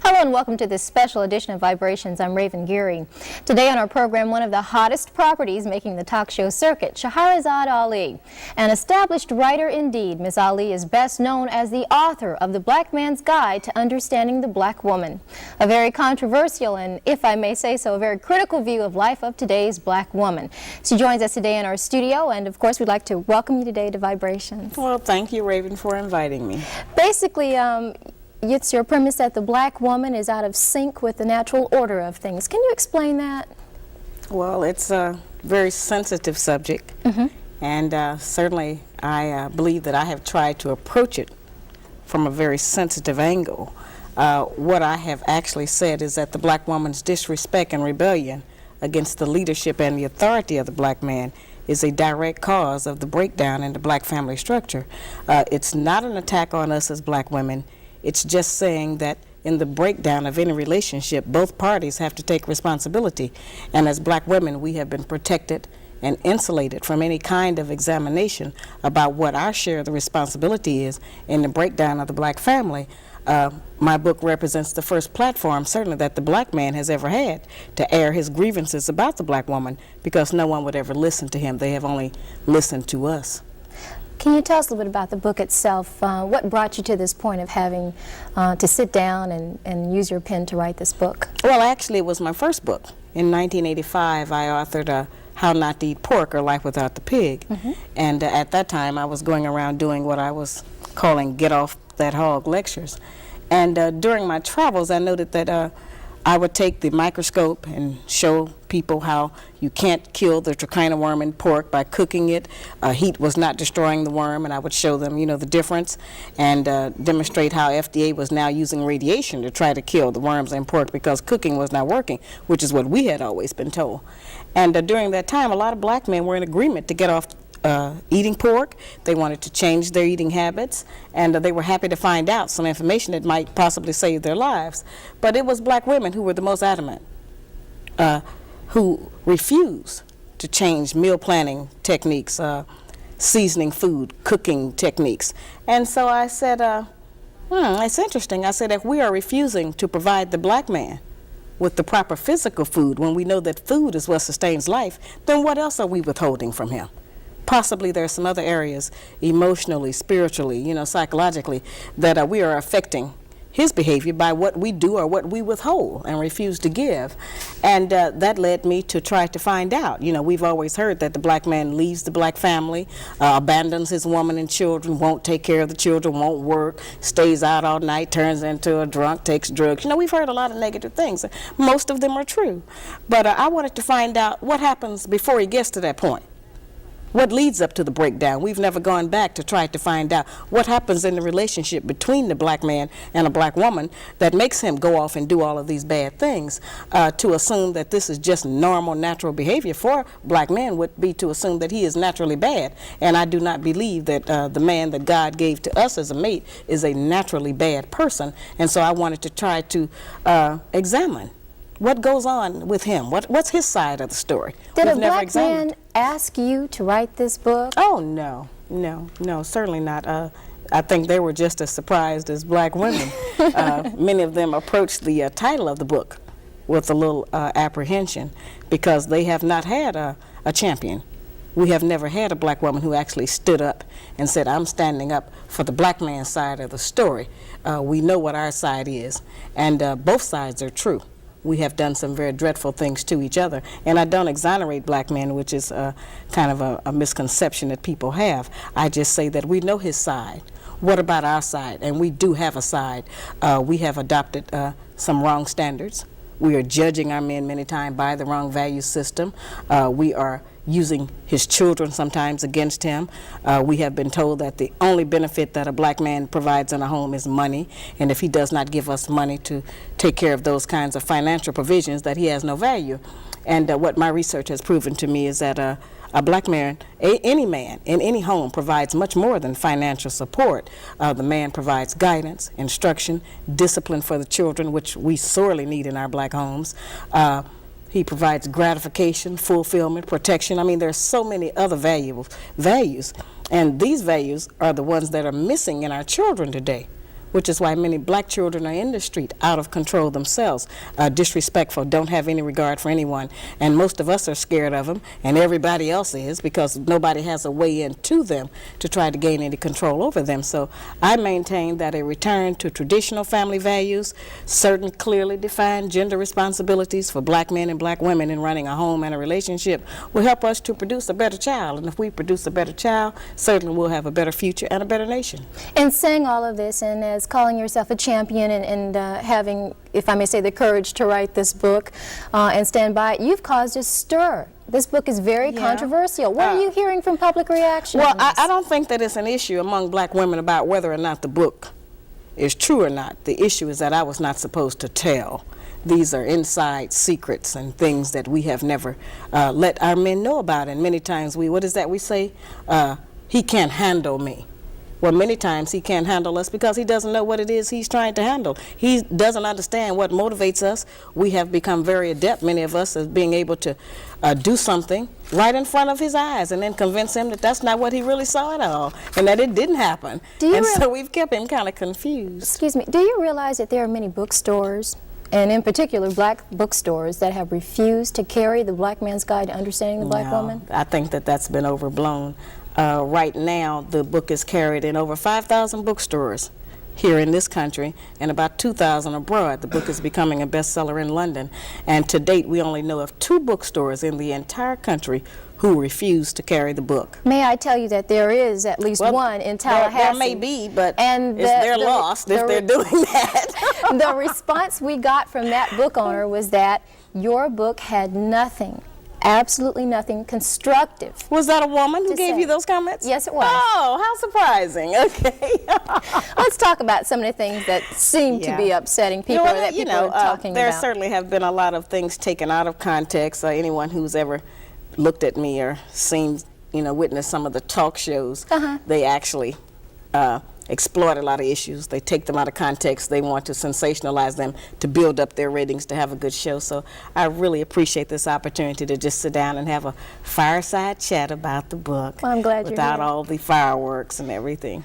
Hello and welcome to this special edition of Vibrations. I'm Raven Geary. Today on our program, one of the hottest properties making the talk show circuit, Shahrazad Ali. An established writer indeed, Ms. Ali is best known as the author of The Black Man's Guide to Understanding the Black Woman. A very controversial and, if I may say so, a very critical view of life of today's black woman. She joins us today in our studio, and of course we'd like to welcome you today to Vibrations. Well, thank you, Raven, for inviting me. Basically, it's your premise that the black woman is out of sync with the natural order of things. Can you explain that? Well, it's a very sensitive subject, and certainly I believe that I have tried to approach it from a very sensitive angle. What I have actually said is that the black woman's disrespect and rebellion against the leadership and the authority of the black man is a direct cause of the breakdown in the black family structure. It's not an attack on us as black women. It's just saying that in the breakdown of any relationship, both parties have to take responsibility. And as black women, we have been protected and insulated from any kind of examination about what our share of the responsibility is in the breakdown of the black family. My book represents the first platform, certainly, that the black man has ever had to air his grievances about the black woman, because no one would ever listen to him. They have only listened to us. Can you tell us a little bit about the book itself? What brought you to this point of having to sit down and use your pen to write this book? Well, actually, it was my first book. In 1985, I authored How Not to Eat Pork or Life Without the Pig. And at that time, I was going around doing what I was calling Get Off That Hog lectures. And during my travels, I noted that I would take the microscope and show people how you can't kill the trichina worm in pork by cooking it. Heat was not destroying the worm, and I would show them, the difference, and demonstrate how FDA was now using radiation to try to kill the worms in pork because cooking was not working, which is what we had always been told. And during that time, a lot of black men were in agreement to get off eating pork. They wanted to change their eating habits, and they were happy to find out some information that might possibly save their lives. But it was black women who were the most adamant, who refused to change meal planning techniques, seasoning food, cooking techniques. And so I said, it's interesting. I said, if we are refusing to provide the black man with the proper physical food when we know that food is what sustains life, then what else are we withholding from him? Possibly there are some other areas, emotionally, spiritually, psychologically, that we are affecting his behavior by what we do or what we withhold and refuse to give. And that led me to try to find out. We've always heard that the black man leaves the black family, abandons his woman and children, won't take care of the children, won't work, stays out all night, turns into a drunk, takes drugs. We've heard a lot of negative things. Most of them are true. But I wanted to find out what happens before he gets to that point. What leads up to the breakdown? We've never gone back to try to find out what happens in the relationship between the black man and a black woman that makes him go off and do all of these bad things. To assume that this is just normal, natural behavior for black men would be to assume that he is naturally bad. And I do not believe that the man that God gave to us as a mate is a naturally bad person. And so I wanted to try to examine what goes on with him. What's his side of the story? Did a black man ask you to write this book? Oh, no, certainly not. I think they were just as surprised as black women. Many of them approached the title of the book with a little apprehension because they have not had a champion. We have never had a black woman who actually stood up and said, I'm standing up for the black man's side of the story. We know what our side is, and both sides are true. We have done some very dreadful things to each other. And I don't exonerate black men, which is kind of a misconception that people have. I just say that we know his side. What about our side? And we do have a side. We have adopted some wrong standards. We are judging our men many times by the wrong value system. We are using his children sometimes against him. We have been told that the only benefit that a black man provides in a home is money, and if he does not give us money to take care of those kinds of financial provisions, that he has no value. And what my research has proven to me is that a black man, any man in any home, provides much more than financial support. The man provides guidance, instruction, discipline for the children, which we sorely need in our black homes. He provides gratification, fulfillment, protection. I mean, there's so many other values, and these values are the ones that are missing in our children today. which is why many black children are in the street, out of control themselves, disrespectful, don't have any regard for anyone. And most of us are scared of them, and everybody else is, because nobody has a way into them to try to gain any control over them. So I maintain that a return to traditional family values, certain clearly defined gender responsibilities for black men and black women in running a home and a relationship will help us to produce a better child. And if we produce a better child, certainly we'll have a better future and a better nation. In saying all of this, and as calling yourself a champion and having, if I may say, the courage to write this book and stand by it, you've caused a stir. This book is very controversial. What are you hearing from public reaction? Well, I don't think that it's an issue among black women about whether or not the book is true or not. The issue is that I was not supposed to tell. These are inside secrets and things that we have never let our men know about. And many times what is that we say? He can't handle me. Well, many times he can't handle us because he doesn't know what it is he's trying to handle. He doesn't understand what motivates us. We have become very adept, many of us, as being able to do something right in front of his eyes and then convince him that that's not what he really saw at all and that it didn't happen. And so we've kept him kind of confused. Excuse me, do you realize that there are many bookstores, and in particular black bookstores, that have refused to carry the Black Man's Guide to Understanding the Black Woman? I think that that's been overblown. Right now, the book is carried in over 5,000 bookstores here in this country and about 2,000 abroad. The book is becoming a bestseller in London. And to date, we only know of 2 bookstores in the entire country who refuse to carry the book. May I tell you that there is at least one in Tallahassee? There may be, but they're lost if they're doing that. The response we got from that book owner was that your book had nothing, absolutely nothing constructive. Was that a woman who gave you those comments? Yes, it was. Oh, how surprising. Okay. Let's talk about some of the things that seem to be upsetting people, or that people are talking there about. There certainly have been a lot of things taken out of context. Anyone who's ever looked at me or seen, witnessed some of the talk shows, they actually exploit a lot of issues. They take them out of context. They want to sensationalize them to build up their ratings to have a good show. So I really appreciate this opportunity to just sit down and have a fireside chat about the book. Well, I'm glad you're without here. all the fireworks and everything.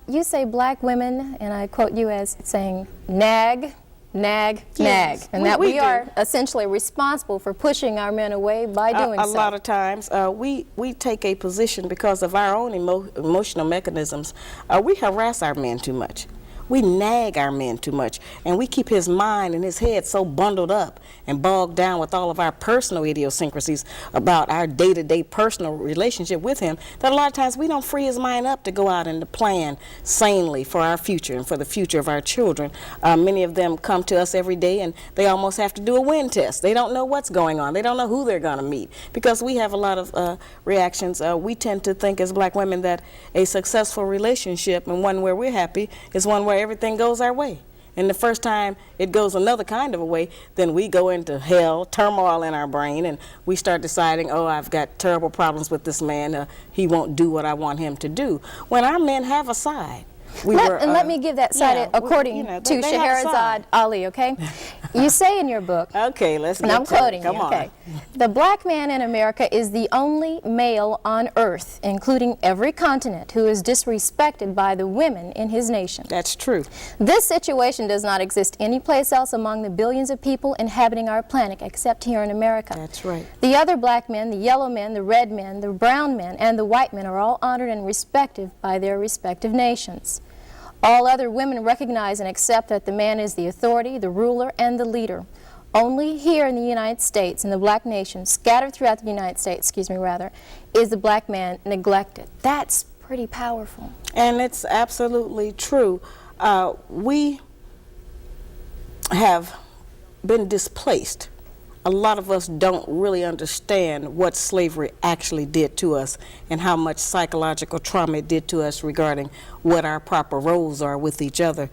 You say black women, and I quote you as saying, nag, nag, nag, and that we are essentially responsible for pushing our men away by doing so. A lot of times we take a position because of our own emotional mechanisms. We harass our men too much. We nag our men too much, and we keep his mind and his head so bundled up and bogged down with all of our personal idiosyncrasies about our day-to-day personal relationship with him that a lot of times we don't free his mind up to go out and to plan sanely for our future and for the future of our children. Many of them come to us every day and they almost have to do a wind test. They don't know what's going on. They don't know who they're going to meet because we have a lot of reactions. We tend to think as black women that a successful relationship and one where we're happy is one where everything goes our way. And the first time it goes another kind of a way, then we go into hell, turmoil in our brain, and we start deciding, oh, I've got terrible problems with this man. He won't do what I want him to do. When our men have a side. Let me give that side according to Shahrazad Ali, okay? You say in your book, okay, let's get and I'm quoting Come you, on. okay? The black man in America is the only male on earth, including every continent, who is disrespected by the women in his nation. That's true. This situation does not exist anyplace else among the billions of people inhabiting our planet except here in America. That's right. The other black men, the yellow men, the red men, the brown men, and the white men are all honored and respected by their respective nations. All other women recognize and accept that the man is the authority, the ruler, and the leader. Only here in the United States, in the black nation, scattered throughout the United States, is the black man neglected. That's pretty powerful. And it's absolutely true. We have been displaced. A lot of us don't really understand what slavery actually did to us and how much psychological trauma it did to us regarding what our proper roles are with each other,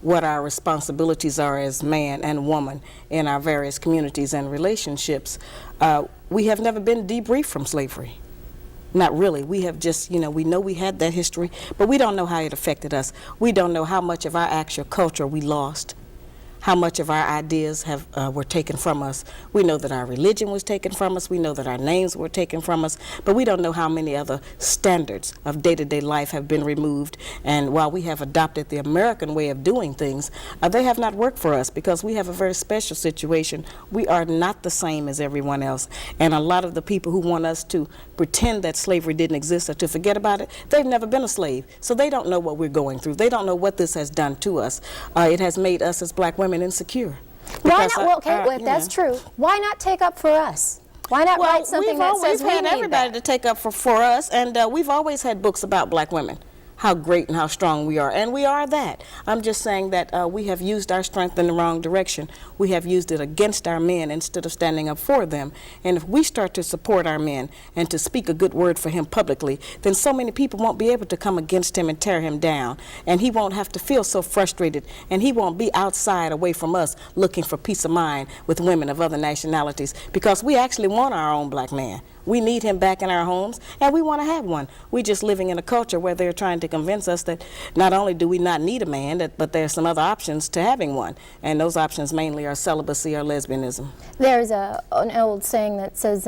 what our responsibilities are as man and woman in our various communities and relationships. We have never been debriefed from slavery. Not really. We have just, we know we had that history, but we don't know how it affected us. We don't know how much of our actual culture we lost. how much of our ideas were taken from us. We know that our religion was taken from us. We know that our names were taken from us. But we don't know how many other standards of day-to-day life have been removed. And while we have adopted the American way of doing things, they have not worked for us because we have a very special situation. We are not the same as everyone else. And a lot of the people who want us to pretend that slavery didn't exist or to forget about it, they've never been a slave. So they don't know what we're going through. They don't know what this has done to us. It has made us as black women insecure. Why not? Well, okay, well, if that's true, why not take up for us? Why not write something that says we need that? We've had everybody to take up for us, and we've always had books about black women, how great and how strong we are, and we are that. I'm just saying that we have used our strength in the wrong direction. We have used it against our men instead of standing up for them. And if we start to support our men and to speak a good word for him publicly, then so many people won't be able to come against him and tear him down. And he won't have to feel so frustrated, and he won't be outside away from us looking for peace of mind with women of other nationalities, because we actually want our own black man. We need him back in our homes, and we want to have one. We're just living in a culture where they're trying to convince us that not only do we not need a man, but there's some other options to having one. And those options mainly are celibacy or lesbianism. There's an old saying that says,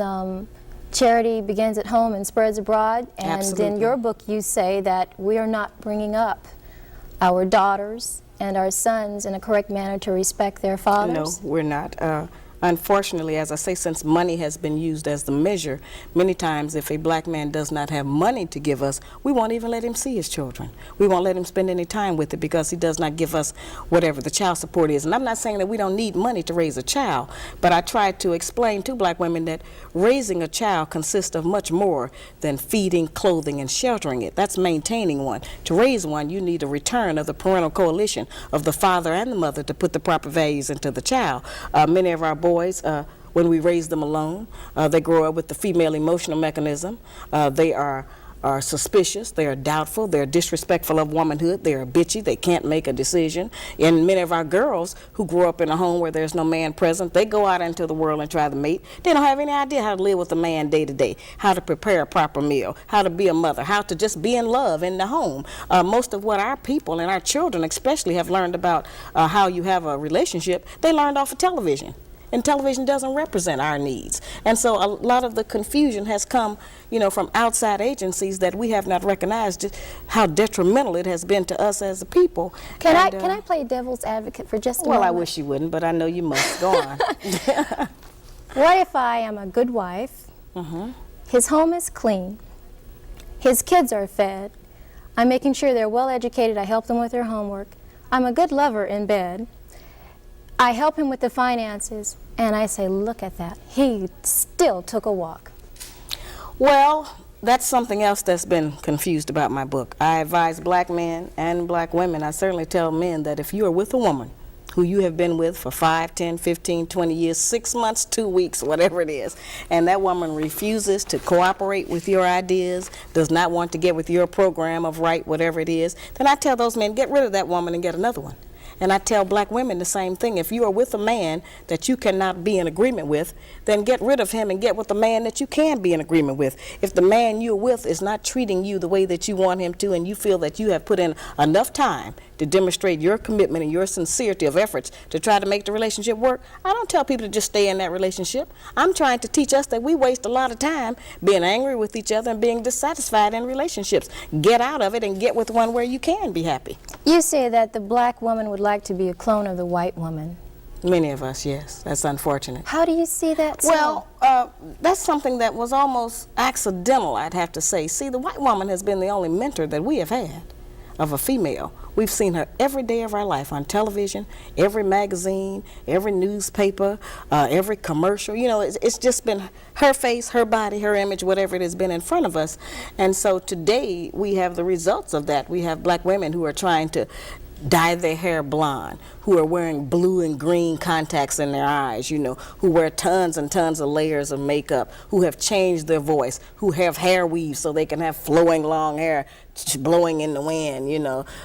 charity begins at home and spreads abroad. And Absolutely. In your book, you say that we are not bringing up our daughters and our sons in a correct manner to respect their fathers. No, we're not. Unfortunately, as I say, since money has been used as the measure, many times if a black man does not have money to give us, we won't even let him see his children. We won't let him spend any time with it because he does not give us whatever the child support is. And I'm not saying that we don't need money to raise a child, but I try to explain to black women that raising a child consists of much more than feeding, clothing, and sheltering it. That's maintaining one. To raise one, you need a return of the parental coalition of the father and the mother to put the proper values into the child. Many of our boys, when we raise them alone, they grow up with the female emotional mechanism. They are suspicious, they are doubtful, they're disrespectful of womanhood, they are bitchy, they can't make a decision. And many of our girls who grow up in a home where there's no man present, they go out into the world and try to mate. They don't have any idea how to live with a man day to day, how to prepare a proper meal, how to be a mother, how to just be in love in the home. Most of what our people and our children especially have learned about how you have a relationship, they learned off of television. And television doesn't represent our needs. And so a lot of the confusion has come, from outside agencies that we have not recognized just how detrimental it has been to us as a people. Can I play devil's advocate for just a moment? Well, I wish you wouldn't, but I know you must. Go on. What if I am a good wife, his home is clean, his kids are fed, I'm making sure they're well educated, I help them with their homework, I'm a good lover in bed, I help him with the finances, and I say, look at that, he still took a walk. Well, that's something else that's been confused about my book. I advise black men and black women. I certainly tell men that if you are with a woman who you have been with for 5, 10, 15, 20 years, 6 months, 2 weeks, whatever it is, and that woman refuses to cooperate with your ideas, does not want to get with your program of right, whatever it is, then I tell those men, get rid of that woman and get another one. And I tell black women the same thing. If you are with a man that you cannot be in agreement with, then get rid of him and get with a man that you can be in agreement with. If the man you're with is not treating you the way that you want him to, and you feel that you have put in enough time to demonstrate your commitment and your sincerity of efforts to try to make the relationship work, I don't tell people to just stay in that relationship. I'm trying to teach us that we waste a lot of time being angry with each other and being dissatisfied in relationships. Get out of it and get with one where you can be happy. You say that the black woman would like to be a clone of the white woman. Many of us, yes. That's unfortunate. How do you see that? Well, that's something that was almost accidental, I'd have to say. See, the white woman has been the only mentor that we have had of a female. We've seen her every day of our life on television, every magazine, every newspaper, every commercial. It's just been her face, her body, her image, whatever it has been in front of us. And so today we have the results of that. We have black women who are trying to dye their hair blonde, who are wearing blue and green contacts in their eyes, who wear tons and tons of layers of makeup, who have changed their voice, who have hair weaves so they can have flowing long hair blowing in the wind,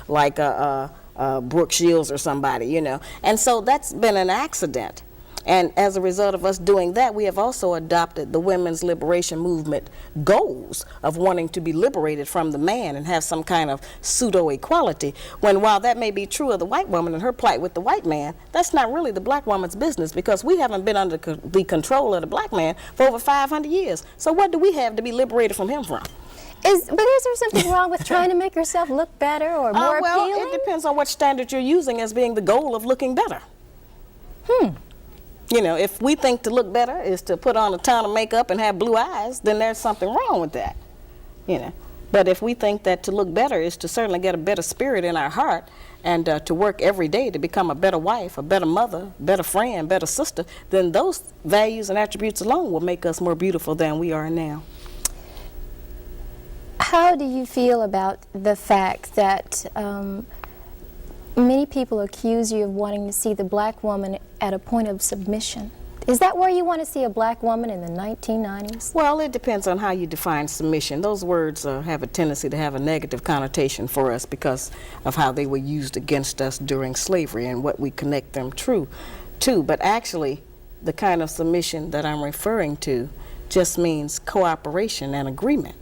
like Brooke Shields or somebody, And so that's been an accident. And as a result of us doing that, we have also adopted the women's liberation movement goals of wanting to be liberated from the man and have some kind of pseudo-equality, when while that may be true of the white woman and her plight with the white man, that's not really the black woman's business, because we haven't been under the control of the black man for over 500 years. So what do we have to be liberated from him from? But is there something wrong with trying to make yourself look better or more well, appealing? it depends on what standard you're using as being the goal of looking better. You know, if we think to look better is to put on a ton of makeup and have blue eyes, then there's something wrong with that, you know. But if we think that to look better is to certainly get a better spirit in our heart and to work every day to become a better wife, a better mother, better friend, better sister, then those values and attributes alone will make us more beautiful than we are now. How do you feel about the fact that many people accuse you of wanting to see the black woman at a point of submission? Is that where you want to see a black woman in the 1990s? Well, it depends on how you define submission. Those words have a tendency to have a negative connotation for us because of how they were used against us during slavery and what we connect them to. But actually, the kind of submission that I'm referring to just means cooperation and agreement.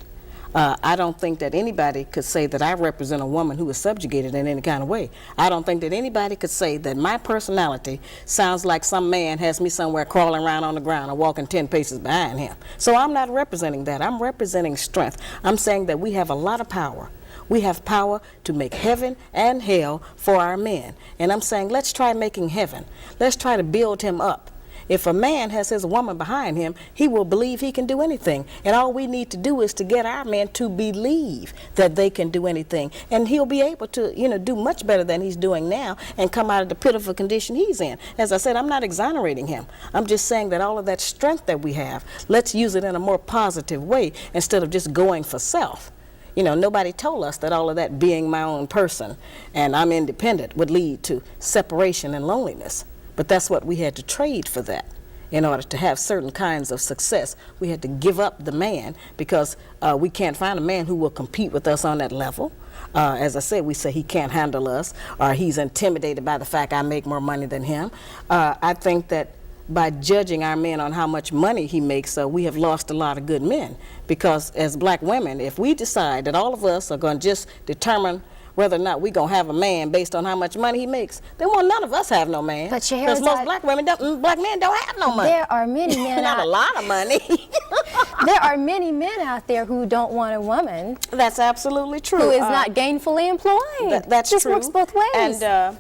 I don't think that anybody could say that I represent a woman who is subjugated in any kind of way. I don't think that anybody could say that my personality sounds like some man has me somewhere crawling around on the ground or walking 10 paces behind him. So I'm not representing that. I'm representing strength. I'm saying that we have a lot of power. We have power to make heaven and hell for our men. And I'm saying, let's try making heaven. Let's try to build him up. If a man has his woman behind him, he will believe he can do anything. And all we need to do is to get our men to believe that they can do anything. And he'll be able to, do much better than he's doing now and come out of the pitiful condition he's in. As I said, I'm not exonerating him. I'm just saying that all of that strength that we have, let's use it in a more positive way instead of just going for self. Nobody told us that all of that being my own person and I'm independent would lead to separation and loneliness. But that's what we had to trade for that. In order to have certain kinds of success, we had to give up the man because we can't find a man who will compete with us on that level. As I said, we say he can't handle us or he's intimidated by the fact I make more money than him. I think that by judging our men on how much money he makes, we have lost a lot of good men. Because as black women, if we decide that all of us are going to just determine whether or not we're going to have a man based on how much money he makes, then none of us have no man. But because most black men don't have no money. There are many men Not a lot of money. There are many men out there who don't want a woman. That's absolutely true. Who is not gainfully employed. That's This true. works both ways. And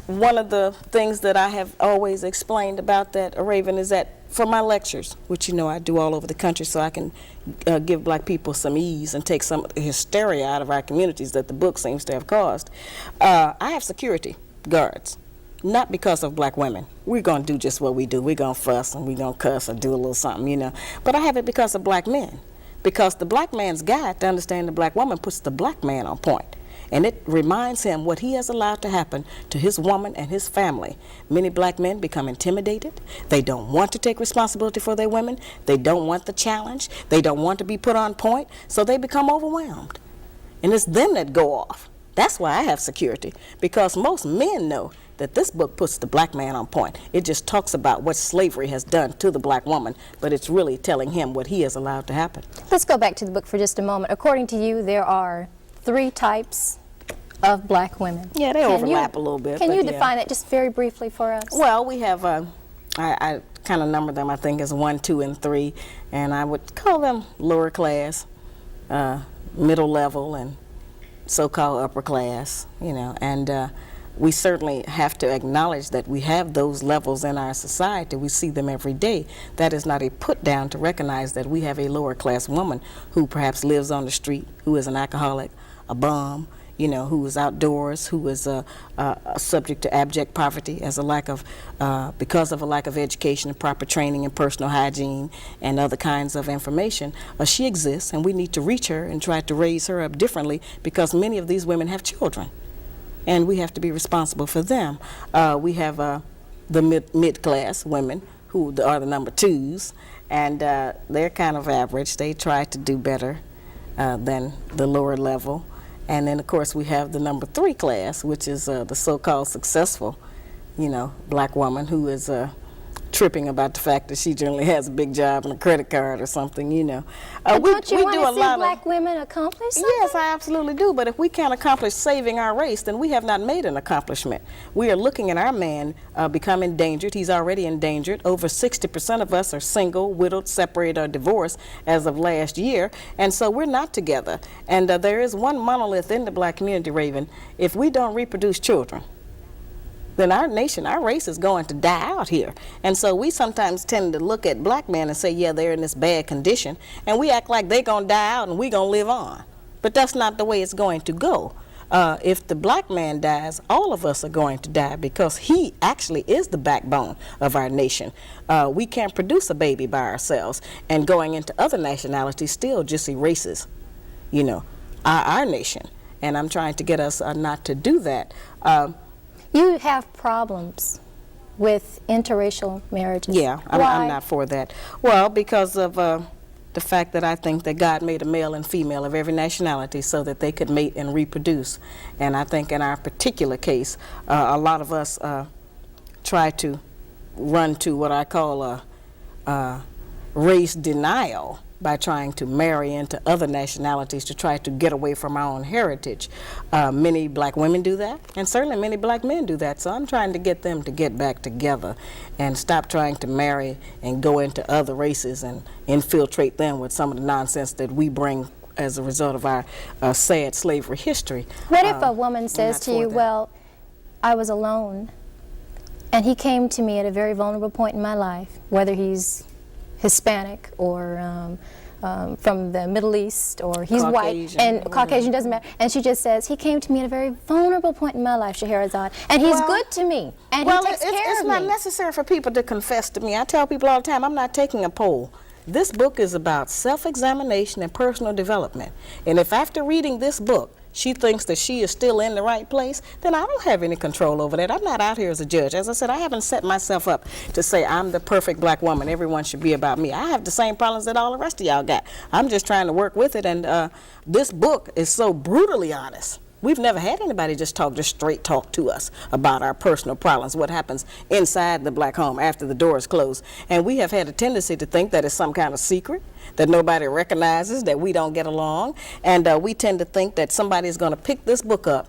one of the things that I have always explained about that, Raven, is that for my lectures, which I do all over the country so I can give black people some ease and take some of the hysteria out of our communities that the book seems to have caused, I have security guards. Not because of black women. We're going to do just what we do. We're going to fuss and we're going to cuss or do a little something, But I have it because of black men. Because the black man's guide to understand the black woman puts the black man on point. And it reminds him what he has allowed to happen to his woman and his family. Many black men become intimidated. They don't want to take responsibility for their women. They don't want the challenge. They don't want to be put on point. So they become overwhelmed. And it's them that go off. That's why I have security. Because most men know that this book puts the black man on point. It just talks about what slavery has done to the black woman, but it's really telling him what he has allowed to happen. Let's go back to the book for just a moment. According to you, there are 3 types of black women. Yeah, they overlap a little bit. Can you define that just very briefly for us? Well, we have, I kind of number them, I think, as 1, 2, and 3, and I would call them lower class, middle level, and so-called upper class, and we certainly have to acknowledge that we have those levels in our society. We see them every day. That is not a put down to recognize that we have a lower class woman who perhaps lives on the street, who is an alcoholic, a bum, who is outdoors, who is subject to abject poverty as because of a lack of education and proper training and personal hygiene and other kinds of information. She exists, and we need to reach her and try to raise her up differently because many of these women have children, and we have to be responsible for them. We have the mid-class women who are the number 2s, and they're kind of average. They try to do better than the lower level. And then, of course, we have the number 3 class, which is the so-called successful, black woman who is tripping about the fact that she generally has a big job and a credit card or something, you know. But don't you want to see black women accomplish something? Yes, I absolutely do. But if we can't accomplish saving our race, then we have not made an accomplishment. We are looking at our man become endangered. He's already endangered. Over 60% of us are single, widowed, separated, or divorced as of last year. And so we're not together. And there is one monolith in the black community, Raven. If we don't reproduce children, then our nation, our race is going to die out here. And so we sometimes tend to look at black men and say, yeah, they're in this bad condition, and we act like they're going to die out and we're going to live on. But that's not the way it's going to go. If the black man dies, all of us are going to die because he actually is the backbone of our nation. We can't produce a baby by ourselves, and going into other nationalities still just erases, you know, our nation. And I'm trying to get us not to do that. You have problems with interracial marriages. Yeah, I'm not for that. Well, because of the fact that I think that God made a male and female of every nationality so that they could mate and reproduce. And I think in our particular case, a lot of us try to run to what I call race denial by trying to marry into other nationalities to try to get away from our own heritage. Many black women do that, and certainly many black men do that. So I'm trying to get them to get back together and stop trying to marry and go into other races and infiltrate them with some of the nonsense that we bring as a result of our sad slavery history. What if a woman says to you, well, I was alone, and he came to me at a very vulnerable point in my life, whether he's Hispanic or from the Middle East, or he's Caucasian, white, and Caucasian, doesn't matter. And she just says, he came to me at a very vulnerable point in my life, Shahrazad, and he's good to me, and he takes care of me. It's not necessary for people to confess to me. I tell people all the time, I'm not taking a poll. This book is about self-examination and personal development. And if after reading this book, she thinks that she is still in the right place, then I don't have any control over that. I'm not out here as a judge. As I said, I haven't set myself up to say I'm the perfect black woman. Everyone should be about me. I have the same problems that all the rest of y'all got. I'm just trying to work with it, and this book is so brutally honest. We've never had anybody just straight talk to us about our personal problems, what happens inside the black home after the door is closed. And we have had a tendency to think that it's some kind of secret, that nobody recognizes, that we don't get along. And we tend to think that somebody is going to pick this book up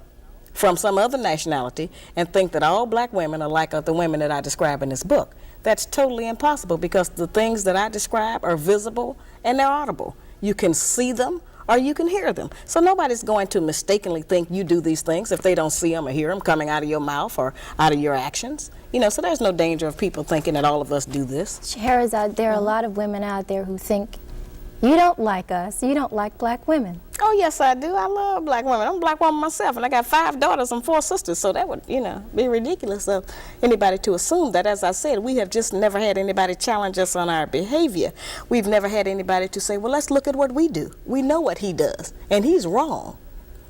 from some other nationality and think that all black women are like the women that I describe in this book. That's totally impossible, because the things that I describe are visible and they're audible. You can see them or you can hear them. So nobody's going to mistakenly think you do these things if they don't see them or hear them coming out of your mouth or out of your actions. You know, so there's no danger of people thinking that all of us do this. Shahrazad, there are a lot of women out there who think you don't like us, you don't like black women. Oh, yes, I do. I love black women. I'm a black woman myself, and I got 5 daughters and 4 sisters, so that would, you know, be ridiculous of anybody to assume that. As I said, we have just never had anybody challenge us on our behavior. We've never had anybody to say, well, let's look at what we do. We know what he does, and he's wrong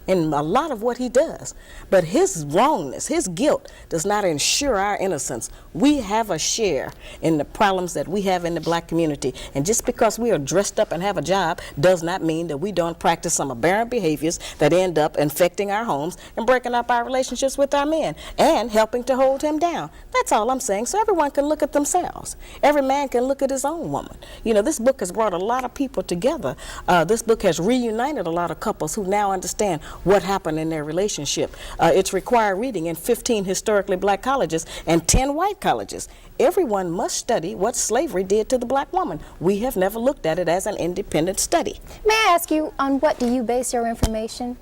in a lot of what he does. But his wrongness, his guilt, does not ensure our innocence. We have a share in the problems that we have in the black community. And just because we are dressed up and have a job does not mean that we don't practice some aberrant behaviors that end up infecting our homes and breaking up our relationships with our men and helping to hold him down. That's all I'm saying. So everyone can look at themselves. Every man can look at his own woman. You know, this book has brought a lot of people together. This book has reunited a lot of couples who now understand what happened in their relationship. It's required reading in 15 historically black colleges and 10 white colleges. Everyone must study what slavery did to the black woman. We have never looked at it as an independent study. May I ask you, on what do you base your information?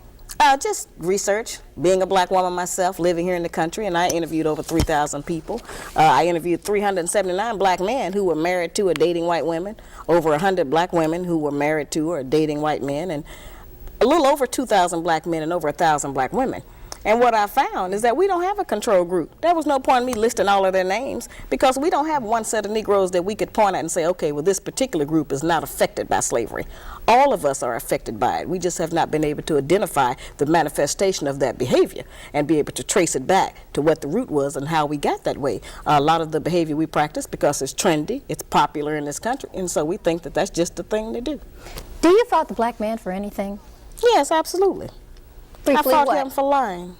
Just research. Being a black woman myself, living here in the country, and I interviewed over 3,000 people. I interviewed 379 black men who were married to or dating white women, over 100 black women who were married to or dating white men, and a little over 2,000 black men and over 1,000 black women. And what I found is that we don't have a control group. There was no point in me listing all of their names, because we don't have one set of Negroes that we could point at and say, okay, well, this particular group is not affected by slavery. All of us are affected by it. We just have not been able to identify the manifestation of that behavior and be able to trace it back to what the root was and how we got that way. A lot of the behavior we practice because it's trendy, it's popular in this country, and so we think that that's just the thing to do. Do you fault the black man for anything? Yes, absolutely. Briefly, I fought what? him for lying.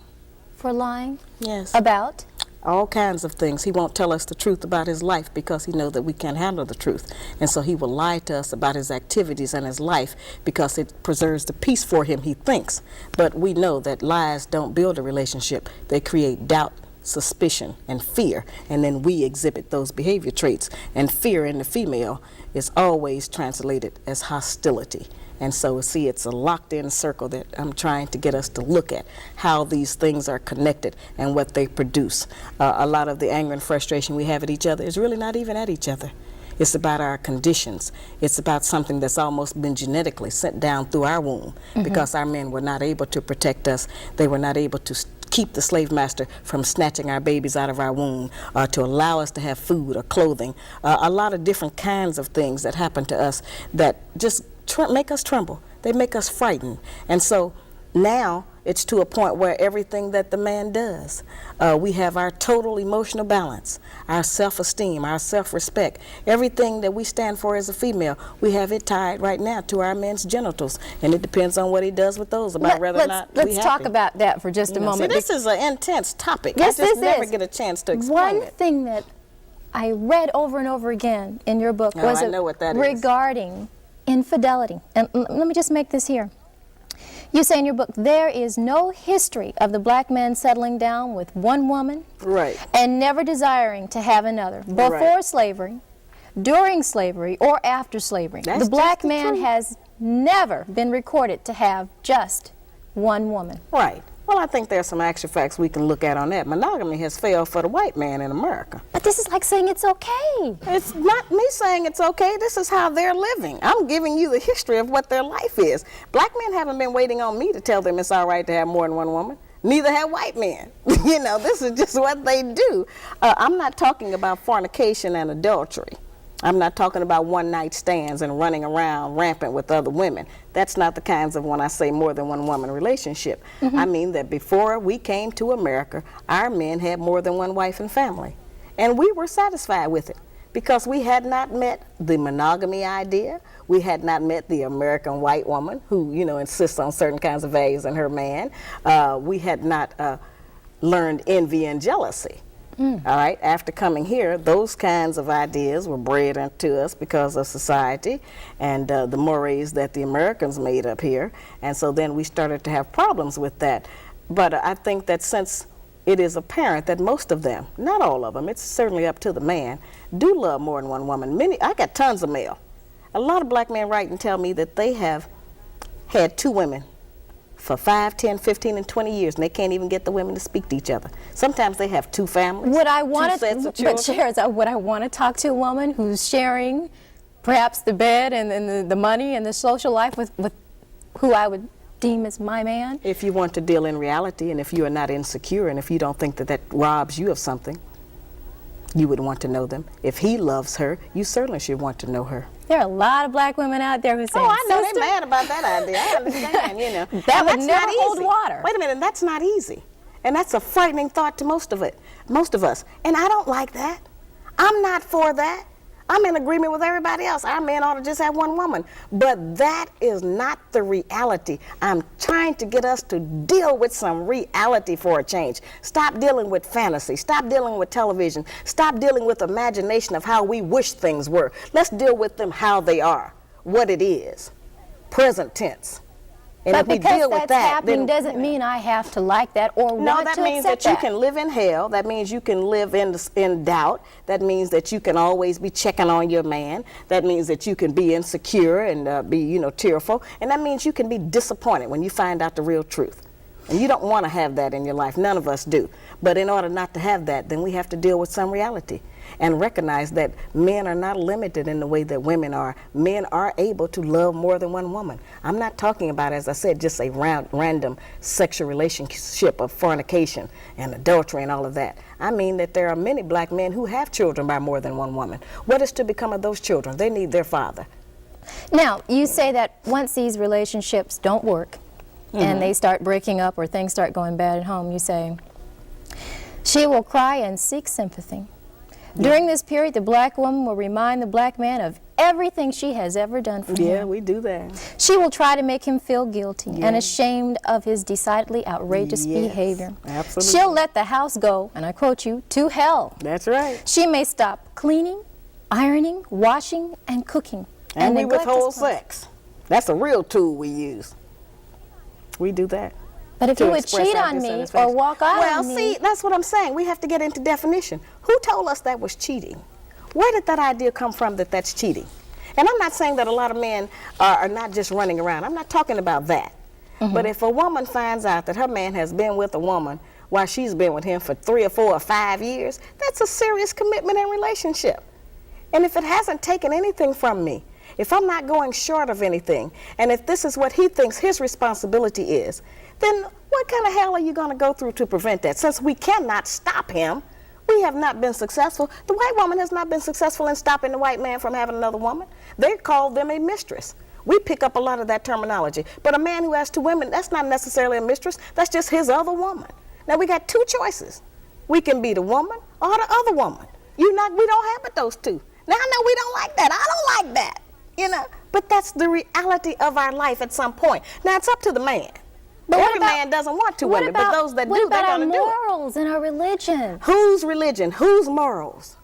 For lying? Yes. About? all kinds of things. He won't tell us the truth about his life because he knows that we can't handle the truth. And so he will lie to us about his activities and his life because it preserves the peace for him, he thinks. But we know that lies don't build a relationship. They create doubt, suspicion, and fear. And then we exhibit those behavior traits. And fear in the female is always translated as hostility. And so, see, it's a locked-in circle that I'm trying to get us to look at, how these things are connected and what they produce. A lot of the anger and frustration we have at each other is really not even at each other. It's about our conditions. It's about something that's almost been genetically sent down through our womb because our men were not able to protect us. They were not able to keep the slave master from snatching our babies out of our womb, to allow us to have food or clothing. A lot of different kinds of things that happen to us that just make us tremble. They make us frightened. And so now it's to a point where everything that the man does, we have our total emotional balance, our self-esteem, our self-respect, everything that we stand for as a female, we have it tied right now to our men's genitals. And it depends on what he does with those about whether or not let's talk about that for just a moment. See, this is an intense topic. Yes, I just never get a chance to explain One thing that I read over and over again in your book was regarding infidelity. And let me just make this here. You say in your book, there is no history of the black man settling down with one woman and never desiring to have another, before slavery, during slavery, or after slavery. The black man has never been recorded to have just one woman. Right. Well, I think there's some actual facts we can look at on that. Monogamy has failed for the white man in America. But this is like saying it's okay. It's not me saying it's okay. This is how they're living. I'm giving you the history of what their life is. Black men haven't been waiting on me to tell them it's all right to have more than one woman. Neither have white men. You know, this is just what they do. I'm not talking about fornication and adultery. I'm not talking about one-night stands and running around rampant with other women. That's not the kinds of, when I say more than one woman relationship. I mean that before we came to America, our men had more than one wife and family. And we were satisfied with it because we had not met the monogamy idea. We had not met the American white woman who, you know, insists on certain kinds of values in her man. We had not learned envy and jealousy. All right, after coming here, those kinds of ideas were bred into us because of society and the mores that the Americans made up here. And so then we started to have problems with that. But I think that since it is apparent that most of them, not all of them, it's certainly up to the man, do love more than one woman. I got tons of mail. A lot of black men write and tell me that they have had two women for 5, 10, 15, and 20 years, and they can't even get the women to speak to each other. Sometimes they have two families, would I want two sets of children. But Shahrazad, would I want to talk to a woman who's sharing perhaps the bed and the money and the social life with who I would deem as my man? If you want to deal in reality, and if you are not insecure, and if you don't think that that robs you of something, you would want to know them. If he loves her, you certainly should want to know her. There are a lot of black women out there who say, "Oh, I know they're mad about that idea. I understand, you know." That would never hold water. Wait a minute, that's not easy. And that's a frightening thought to most of us. And I don't like that. I'm not for that. I'm in agreement with everybody else. Our men ought to just have one woman. But that is not the reality. I'm trying to get us to deal with some reality for a change. Stop dealing with fantasy. Stop dealing with television. Stop dealing with imagination of how we wish things were. Let's deal with them how they are, what it is, present tense. And but if we deal with that, happening doesn't mean I have to like that or want to accept that. No, that means that you can live in hell. That means you can live in doubt. That means that you can always be checking on your man. That means that you can be insecure and be, you know, tearful. And that means you can be disappointed when you find out the real truth. And you don't want to have that in your life. None of us do. But in order not to have that, then we have to deal with some reality and recognize that men are not limited in the way that women are. Men are able to love more than one woman. I'm not talking about, as I said, just a random sexual relationship of fornication and adultery and all of that. I mean that there are many black men who have children by more than one woman. What is to become of those children? They need their father. Now, you say that once these relationships don't work, and they start breaking up or things start going bad at home, you say, she will cry and seek sympathy. During this period, the black woman will remind the black man of everything she has ever done for him. Yeah, we do that. She will try to make him feel guilty and ashamed of his decidedly outrageous behavior. Absolutely. She'll let the house go, and I quote you, to hell. That's right. She may stop cleaning, ironing, washing, and cooking. And we neglect withhold his place. sex. That's a real tool we use. We do that. But if to you would express cheat our on me or dissatisfaction. walk out Well, on me... see, that's what I'm saying. We have to get into definition. Who told us that was cheating? Where did that idea come from that that's cheating? And I'm not saying that a lot of men are not just running around. I'm not talking about that. But if a woman finds out that her man has been with a woman while she's been with him for 3 or 4 or 5 years, that's a serious commitment and relationship. And if it hasn't taken anything from me, if I'm not going short of anything, and if this is what he thinks his responsibility is, then what kind of hell are you going to go through to prevent that? Since we cannot stop him, we have not been successful. The white woman has not been successful in stopping the white man from having another woman. They call them a mistress. We pick up a lot of that terminology. But a man who has 2 women, that's not necessarily a mistress. That's just his other woman. Now we got 2 choices. We can be the woman or the other woman. We don't have but those 2. Now I know we don't like that. I don't like that. You know, but that's the reality of our life at some point. Now it's up to the man. But every man doesn't want 2 women, but those that do, they're going to do it. What about our morals and our religion? Whose religion? Whose morals?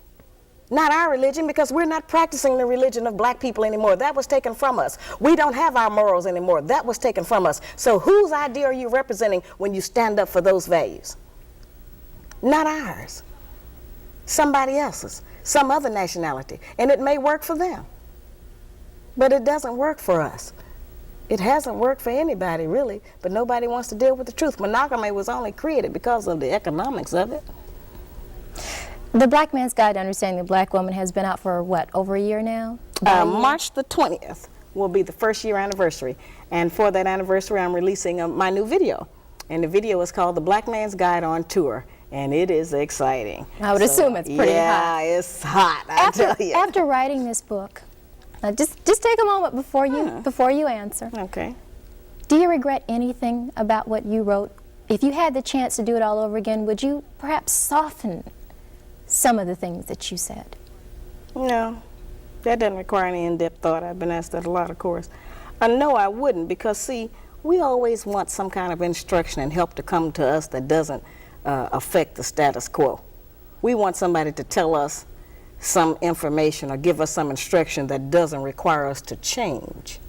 Not our religion, because we're not practicing the religion of black people anymore. That was taken from us. We don't have our morals anymore. That was taken from us. So whose idea are you representing when you stand up for those values? Not ours. Somebody else's. Some other nationality. And it may work for them. But it doesn't work for us. It hasn't worked for anybody, really, but nobody wants to deal with the truth. Monogamy was only created because of the economics of it. The Black Man's Guide to Understanding the Black Woman has been out for, what, over a year now? March the 20th will be the 1st year anniversary. And for that anniversary, I'm releasing my new video. And the video is called The Black Man's Guide on Tour. And it is exciting. I would assume it's pretty hot. Yeah, it's hot, I tell you. After writing this book, just take a moment before you answer. Okay. Do you regret anything about what you wrote? If you had the chance to do it all over again, would you perhaps soften some of the things that you said? No, that doesn't require any in-depth thought. I've been asked that a lot, of course. No, I wouldn't, because see, we always want some kind of instruction and help to come to us that doesn't affect the status quo. We want somebody to tell us some information or give us some instruction that doesn't require us to change.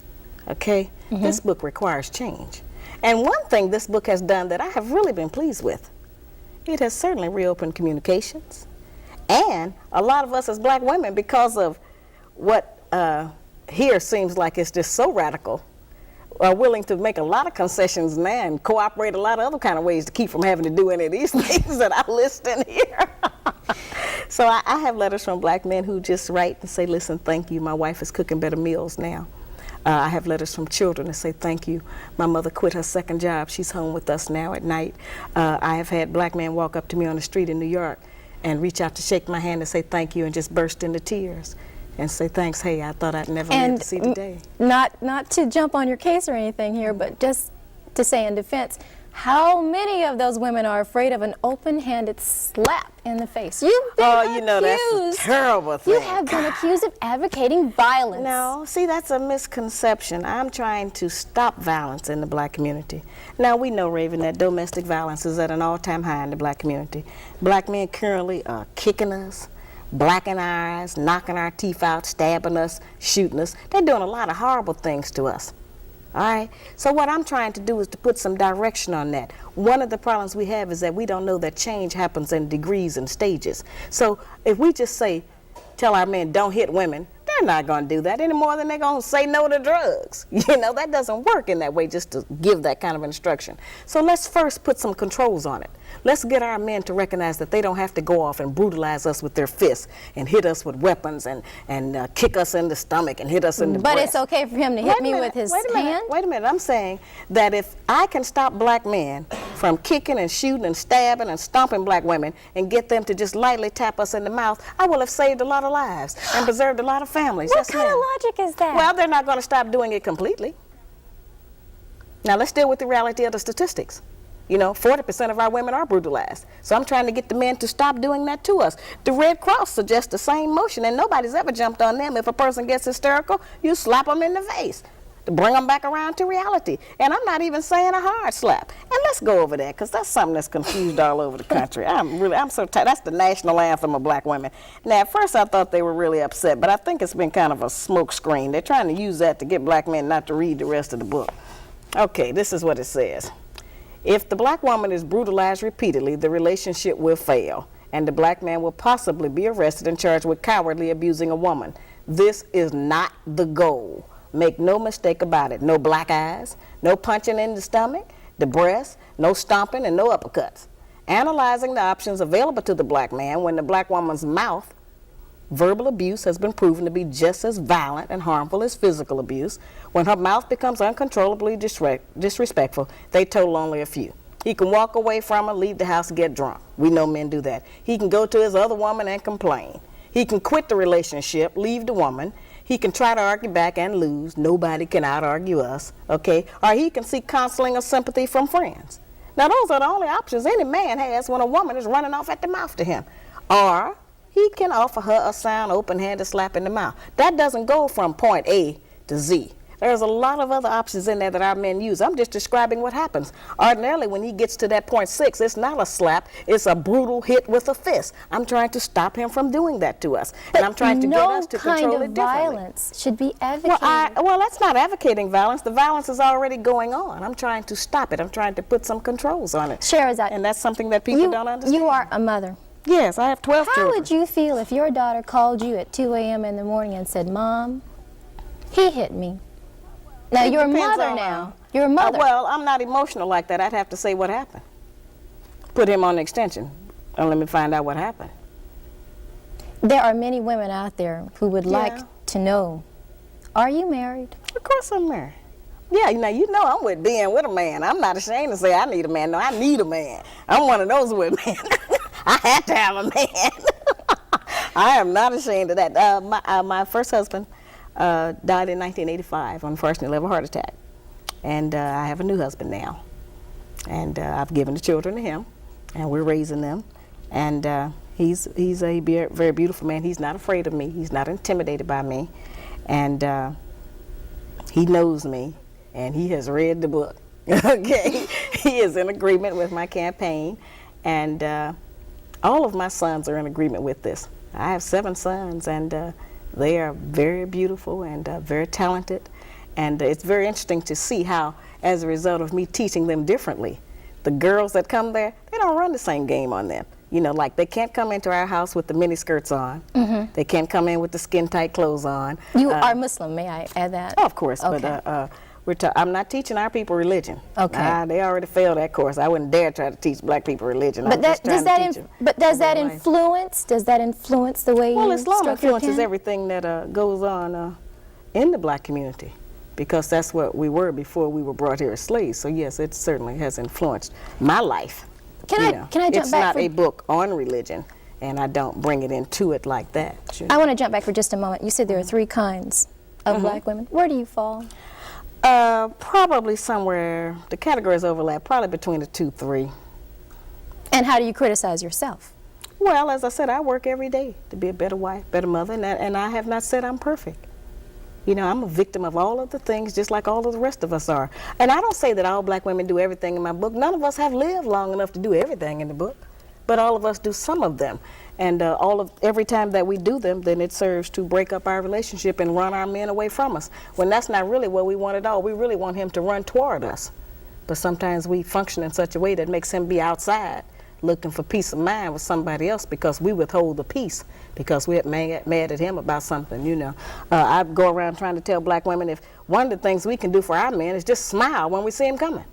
Okay? This book requires change. And one thing this book has done that I have really been pleased with, it has certainly reopened communications. And a lot of us as black women, because of what here seems like it's just so radical, are willing to make a lot of concessions now and cooperate a lot of other kind of ways to keep from having to do any of these things that I list in here. So I have letters from black men who just write and say, listen, thank you, my wife is cooking better meals now. I have letters from children that say, thank you, my mother quit her 2nd job, she's home with us now at night. I have had black men walk up to me on the street in New York and reach out to shake my hand and say thank you and just burst into tears and say, thanks, hey, I thought I'd never live to see the day. Not to jump on your case or anything here, but just to say in defense, how many of those women are afraid of an open-handed slap in the face? You've been accused. You know, that's a terrible thing. You have been accused of advocating violence. No, see, that's a misconception. I'm trying to stop violence in the black community. Now, we know, Raven, that domestic violence is at an all-time high in the black community. Black men currently are kicking us, blacking our eyes, knocking our teeth out, stabbing us, shooting us. They're doing a lot of horrible things to us. All right, so what I'm trying to do is to put some direction on that. One of the problems we have is that we don't know that change happens in degrees and stages. So if we just tell our men don't hit women, they're not going to do that any more than they're going to say no to drugs. You know, that doesn't work in that way, just to give that kind of instruction. So let's first put some controls on it. Let's get our men to recognize that they don't have to go off and brutalize us with their fists and hit us with weapons and kick us in the stomach and hit us in the breast. But it's okay for him to hit me with his hand? Wait a minute. I'm saying that if I can stop black men from kicking and shooting and stabbing and stomping black women and get them to just lightly tap us in the mouth, I will have saved a lot of lives and preserved a lot of families. What kind of logic is that? Well, they're not going to stop doing it completely. Now, let's deal with the reality of the statistics. You know, 40% of our women are brutalized. So I'm trying to get the men to stop doing that to us. The Red Cross suggests the same motion, and nobody's ever jumped on them. If a person gets hysterical, you slap them in the face to bring them back around to reality. And I'm not even saying a hard slap. And let's go over that, because that's something that's confused all over the country. I'm so tired. That's the national anthem of black women. Now, at first I thought they were really upset, but I think it's been kind of a smoke screen. They're trying to use that to get black men not to read the rest of the book. Okay, this is what it says. If the black woman is brutalized repeatedly, the relationship will fail, and the black man will possibly be arrested and charged with cowardly abusing a woman. This is not the goal. Make no mistake about it. No black eyes, no punching in the stomach, the breast, no stomping, and no uppercuts. Analyzing the options available to the black man when the black woman's mouth, verbal abuse has been proven to be just as violent and harmful as physical abuse. When her mouth becomes uncontrollably disrespectful, they total only a few. He can walk away from her, leave the house, get drunk. We know men do that. He can go to his other woman and complain. He can quit the relationship, leave the woman. He can try to argue back and lose. Nobody can out-argue us, okay? Or he can seek counseling or sympathy from friends. Now, those are the only options any man has when a woman is running off at the mouth to him. Or he can offer her a sound, open-handed slap in the mouth. That doesn't go from point A to Z. There's a lot of other options in there that our men use. I'm just describing what happens. Ordinarily, when he gets to that point 6, it's not a slap, it's a brutal hit with a fist. I'm trying to stop him from doing that to us. But and I'm trying to get us to control it differently. No kind of violence should be advocated. Well, that's not advocating violence. The violence is already going on. I'm trying to stop it. I'm trying to put some controls on it. Shahrazad, and that's something that people don't understand. You are a mother. Yes, I have 12 children. How would you feel if your daughter called you at 2 a.m. in the morning and said, Mom, he hit me? Now, you're a mother now. You're a mother. Well, I'm not emotional like that. I'd have to say what happened. Put him on the extension and let me find out what happened. There are many women out there who would like to know, are you married? Of course I'm married. Yeah, you know I'm with being with a man. I'm not ashamed to say I need a man. No, I need a man. I'm one of those with men. I have to have a man. I am not ashamed of that. My first husband died in 1985, unfortunately, of a heart attack. And I have a new husband now. And I've given the children to him, and we're raising them. And he's a very beautiful man. He's not afraid of me. He's not intimidated by me. And he knows me, and he has read the book. Okay? He is in agreement with my campaign. And all of my sons are in agreement with this. I have 7 sons, and they are very beautiful and very talented. And it's very interesting to see how, as a result of me teaching them differently, the girls that come there, they don't run the same game on them. You know, like they can't come into our house with the mini skirts on. Mm-hmm. They can't come in with the skin-tight clothes on. You are Muslim, may I add that? Oh, of course, okay. But I'm not teaching our people religion. Okay. They already failed that course. I wouldn't dare try to teach black people religion. But does that influence the way you Islam stroke your influences pen? everything that goes on in the black community, because that's what we were before we were brought here as slaves. So yes, it certainly has influenced my life. Can I jump back? It's not a book on religion, and I don't bring it into it like that. I want to jump back for just a moment. You said there are 3 kinds of black women. Where do you fall? Probably somewhere, the categories overlap, probably between the 2, 3. And how do you criticize yourself? Well, as I said, I work every day to be a better wife, better mother, and I have not said I'm perfect. You know, I'm a victim of all of the things, just like all of the rest of us are. And I don't say that all black women do everything in my book. None of us have lived long enough to do everything in the book, but all of us do some of them. And every time that we do them, then it serves to break up our relationship and run our men away from us, when that's not really what we want at all. We really want him to run toward us. But sometimes we function in such a way that makes him be outside looking for peace of mind with somebody else, because we withhold the peace because we're mad at him about something, you know. I go around trying to tell black women, if one of the things we can do for our men is just smile when we see him coming.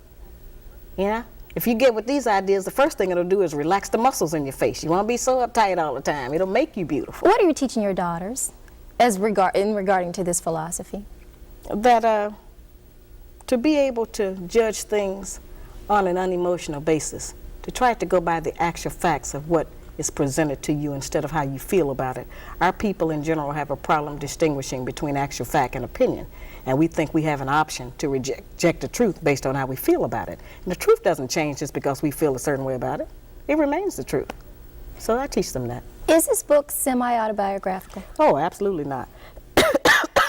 You know? If you get with these ideas, the first thing it'll do is relax the muscles in your face. You won't be so uptight all the time. It'll make you beautiful. What are you teaching your daughters regarding to this philosophy? That to be able to judge things on an unemotional basis, to try to go by the actual facts of what is presented to you instead of how you feel about it. Our people in general have a problem distinguishing between actual fact and opinion, and we think we have an option to reject the truth based on how we feel about it. And the truth doesn't change just because we feel a certain way about it. It remains the truth. So I teach them that. Is this book semi-autobiographical? Oh, absolutely not.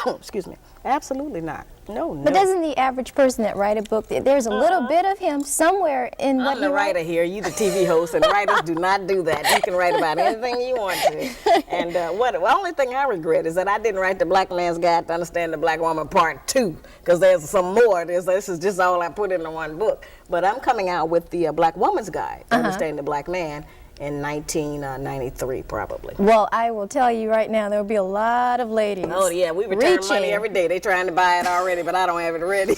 Excuse me. Absolutely not. No, no. But doesn't the average person that write a book, there's a little bit of him somewhere in what I'm the writer here. You the TV host, and writers do not do that. You can write about anything you want to. And the only thing I regret is that I didn't write the Black Man's Guide to Understand the Black Woman Part 2, because there's some more. This is just all I put into one book. But I'm coming out with the Black Woman's Guide to Understand the Black Man in 1993, probably. Well, I will tell you right now, there will be a lot of ladies. Oh yeah, we return money every day. They trying to buy it already, but I don't have it ready.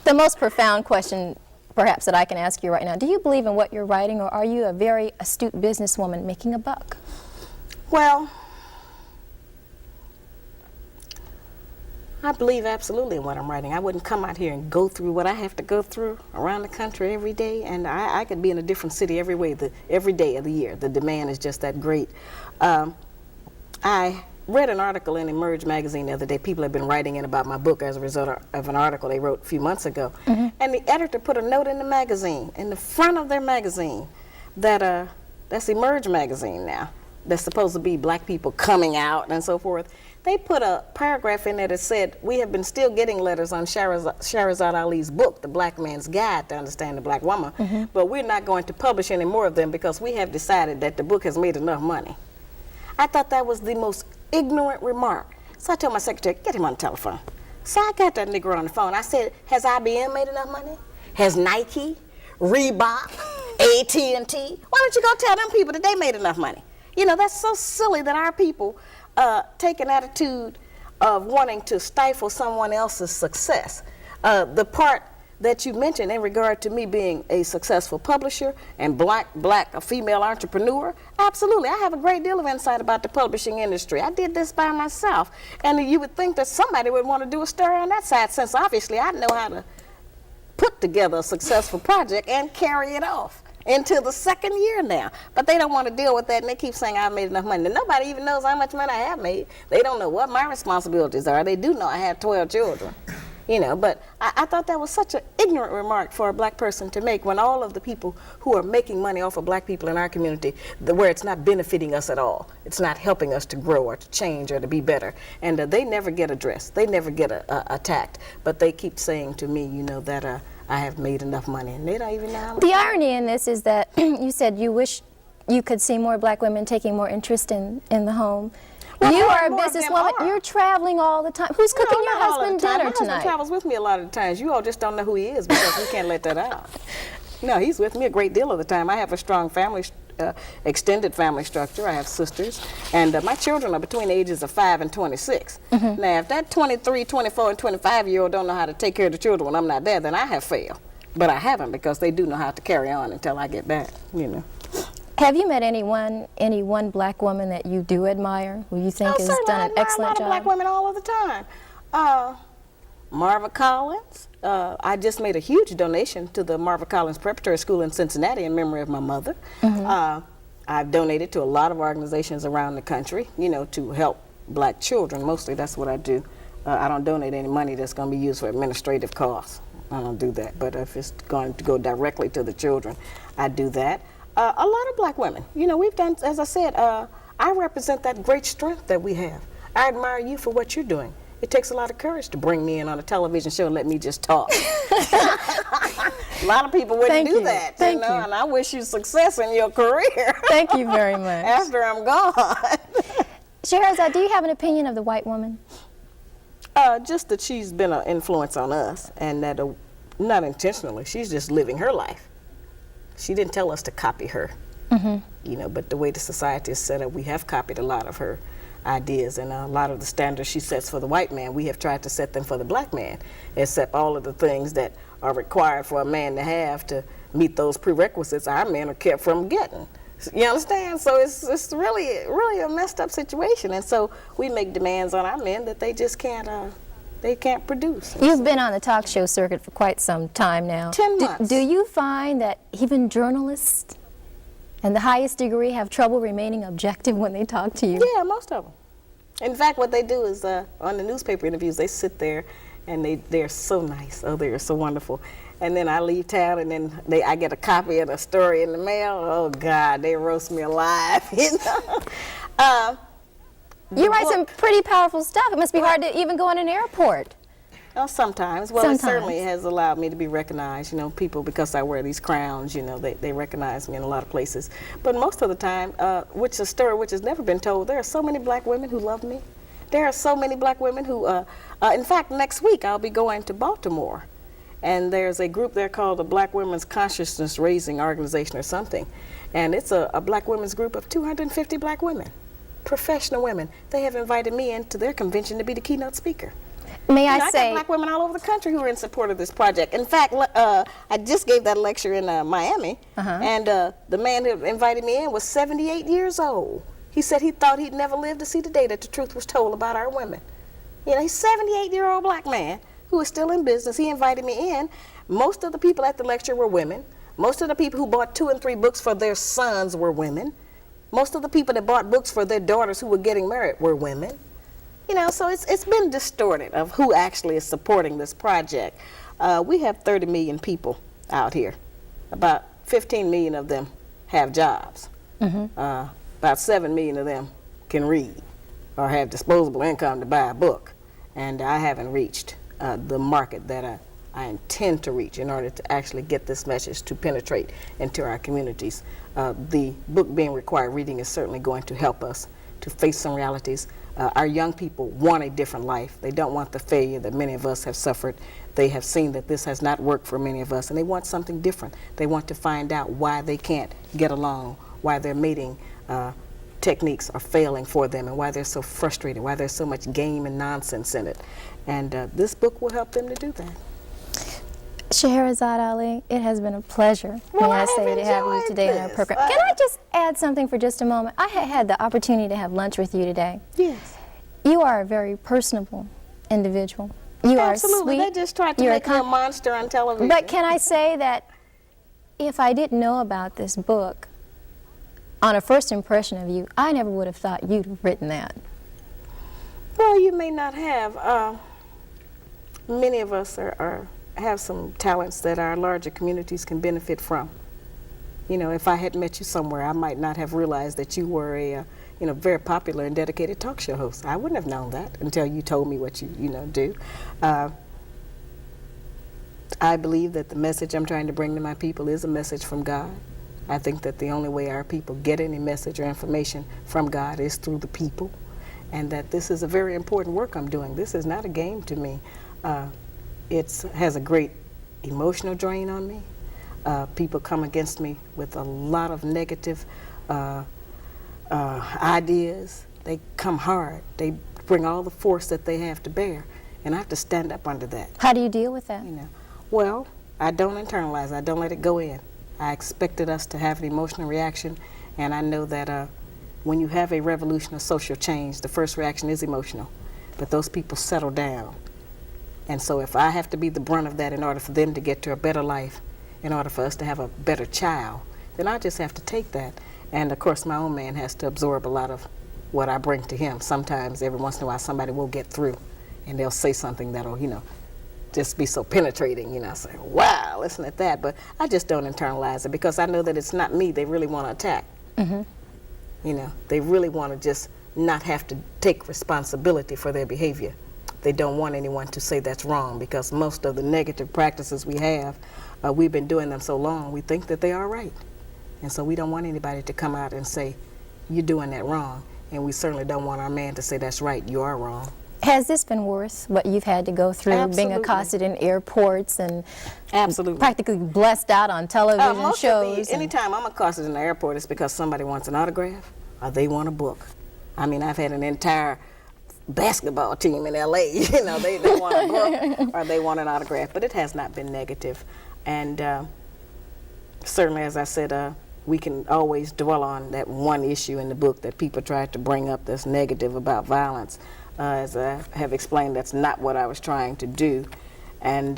The most profound question, perhaps, that I can ask you right now: do you believe in what you're writing, or are you a very astute businesswoman making a buck? Well, I believe absolutely in what I'm writing. I wouldn't come out here and go through what I have to go through around the country every day, and I could be in a different city every day of the year. The demand is just that great. I read an article in Emerge magazine the other day. People have been writing in about my book as a result of an article they wrote a few months ago. And the editor put a note in the magazine, in the front of their magazine, that that's Emerge magazine now. That's supposed to be black people coming out and so forth. They put a paragraph in there that said, we have been still getting letters on Shahrazad Ali's book, The Black Man's Guide to Understand the Black Woman, but we're not going to publish any more of them because we have decided that the book has made enough money. I thought that was the most ignorant remark. So I told my secretary, get him on the telephone. So I got that nigger on the phone. I said, has IBM made enough money? Has Nike, Reebok, AT&T? Why don't you go tell them people that they made enough money? You know, that's so silly that our people take an attitude of wanting to stifle someone else's success. The part that you mentioned in regard to me being a successful publisher and a female entrepreneur, absolutely. I have a great deal of insight about the publishing industry. I did this by myself. And you would think that somebody would want to do a story on that side, since obviously I know how to put together a successful project and carry it off into the second year now. But they don't want to deal with that, and they keep saying I've made enough money. And nobody even knows how much money I have made. They don't know what my responsibilities are. They do know I have 12 children. You know, but I thought that was such an ignorant remark for a black person to make, when all of the people who are making money off of black people in our community, where it's not benefiting us at all, it's not helping us to grow or to change or to be better, and they never get addressed, they never get attacked, but they keep saying to me, you know, that I have made enough money, and they don't even know how much. The irony in this is that you said you wish you could see more black women taking more interest in the home. Well, you are a businesswoman. You're traveling all the time. Who's cooking your husband dinner tonight? My husband travels with me a lot of the times. You all just don't know who he is because we can't let that out. No, he's with me a great deal of the time. I have a strong family, extended family structure. I have sisters, and my children are between the ages of 5 and 26. Now, if that 23, 24, and 25-year-old don't know how to take care of the children when I'm not there, then I have failed. But I haven't, because they do know how to carry on until I get back, you know. Have you met any one black woman that you do admire, who you think has done an excellent job? I admire a lot of black women all of the time. Marva Collins. I just made a huge donation to the Marva Collins Preparatory School in Cincinnati in memory of my mother. I've donated to a lot of organizations around the country, you know, to help black children. Mostly that's what I do. I don't donate any money that's going to be used for administrative costs. I don't do that. But if it's going to go directly to the children, I do that. A lot of black women. You know, we've done, as I said, I represent that great strength that we have. I admire you for what you're doing. It takes a lot of courage to bring me in on a television show and let me just talk. A lot of people wouldn't do that. Thank you. And I wish you success in your career. Thank you very much. After I'm gone. Shahrazad, do you have an opinion of the white woman? Just that she's been an influence on us, and that not intentionally, she's just living her life. She didn't tell us to copy her, you know, but the way the society is set up, we have copied a lot of her ideas, and a lot of the standards she sets for the white man, we have tried to set them for the black man, except all of the things that are required for a man to have to meet those prerequisites, our men are kept from getting. You understand? So it's really a messed up situation, and so we make demands on our men that they just can't produce. You've been on the talk show circuit for quite some time now. 10 months. Do you find that even journalists And the highest degree have trouble remaining objective when they talk to you? Yeah, most of them. In fact, what they do is on the newspaper interviews, they sit there and they're so nice. Oh, they're so wonderful. And then I leave town and then I get a copy of the story in the mail. Oh, God, they roast me alive, you know. You write some pretty powerful stuff. It must be hard to even go in an airport. Well, sometimes. Well, Sometimes. it certainly has allowed me to be recognized. You know, people, because I wear these crowns, you know, they recognize me in a lot of places. But most of the time, which is a story which has never been told, there are so many black women who love me. There are so many black women who, in fact, next week I'll be going to Baltimore. And there's a group there called the Black Women's Consciousness Raising Organization or something. And it's a black women's group of 250 black women, professional women. They have invited me into their convention to be the keynote speaker. May I got say, black women all over the country who are in support of this project. In fact, I just gave that lecture in Miami, and the man who invited me in was 78 years old. He said he thought he'd never live to see the day that the truth was told about our women. You know, he's a 78-year-old black man who is still in business. He invited me in. Most of the people at the lecture were women. Most of the people who bought 2 and 3 books for their sons were women. Most of the people that bought books for their daughters who were getting married were women. You know, so it's been distorted of who actually is supporting this project. We have 30 million people out here. About 15 million of them have jobs. About 7 million of them can read or have disposable income to buy a book. And I haven't reached the market that I intend to reach in order to actually get this message to penetrate into our communities. The book being required reading is certainly going to help us to face some realities. Our young people want a different life. They don't want the failure that many of us have suffered. They have seen that this has not worked for many of us, and they want something different. They want to find out why they can't get along, why their mating techniques are failing for them, and why they're so frustrated, why there's so much game and nonsense in it. And this book will help them to do that. Shahrazad Ali, it has been a pleasure, Well, may I I say, have to have you enjoyed today in our this. program. Can I just add something for just a moment? I had the opportunity to have lunch with you today. Yes. You are a very personable individual. You Absolutely. are sweet. They just tried to You're make me a monster on television. But can I say that if I didn't know about this book, on a first impression of you, I never would have thought you'd have written that. Well, you may not have. Many of us have some talents that our larger communities can benefit from. You know, if I had met you somewhere, I might not have realized that you were a very popular and dedicated talk show host. I wouldn't have known that until you told me what you do. I believe that the message I'm trying to bring to my people is a message from God. I think that the only way our people get any message or information from God is through the people, and that this is a very important work I'm doing. This is not a game to me. It has a great emotional drain on me. People come against me with a lot of negative ideas. They come hard. They bring all the force that they have to bear, and I have to stand up under that. How do you deal with that? You know, well, I don't internalize. I don't let it go in. I expected us to have an emotional reaction, and I know that when you have a revolution or social change, the first reaction is emotional, but those people settle down. And so if I have to be the brunt of that in order for them to get to a better life, in order for us to have a better child, then I just have to take that. And of course, my own man has to absorb a lot of what I bring to him. Sometimes, every once in a while, somebody will get through, and they'll say something that'll, just be so penetrating, I say, wow, listen at that. But I just don't internalize it, because I know that it's not me they really want to attack. They really want to just not have to take responsibility for their behavior. They don't want anyone to say that's wrong, because most of the negative practices we have, we've been doing them so long, we think that they are right. And so we don't want anybody to come out and say, you're doing that wrong. And we certainly don't want our man to say, that's right, you are wrong. Has this been worth what you've had to go through, Absolutely. being accosted in airports and Absolutely. practically blessed out on television shows? Anytime I'm accosted in the airport, it's because somebody wants an autograph or they want a book. I mean, I've had an entire basketball team in LA, they want a book or they want an autograph, but it has not been negative. And certainly, as I said, we can always dwell on that one issue in the book that people tried to bring up that's negative about violence. As I have explained, that's not what I was trying to do. And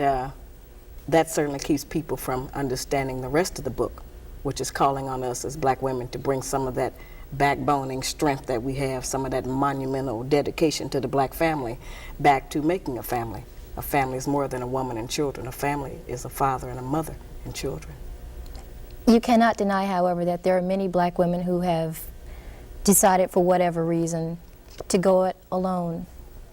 that certainly keeps people from understanding the rest of the book. which is calling on us as black women to bring some of that backboning strength that we have, some of that monumental dedication to the black family back to making a family. A family is more than a woman and children. A family is a father and a mother and children. You cannot deny, however, that there are many black women who have decided for whatever reason to go it alone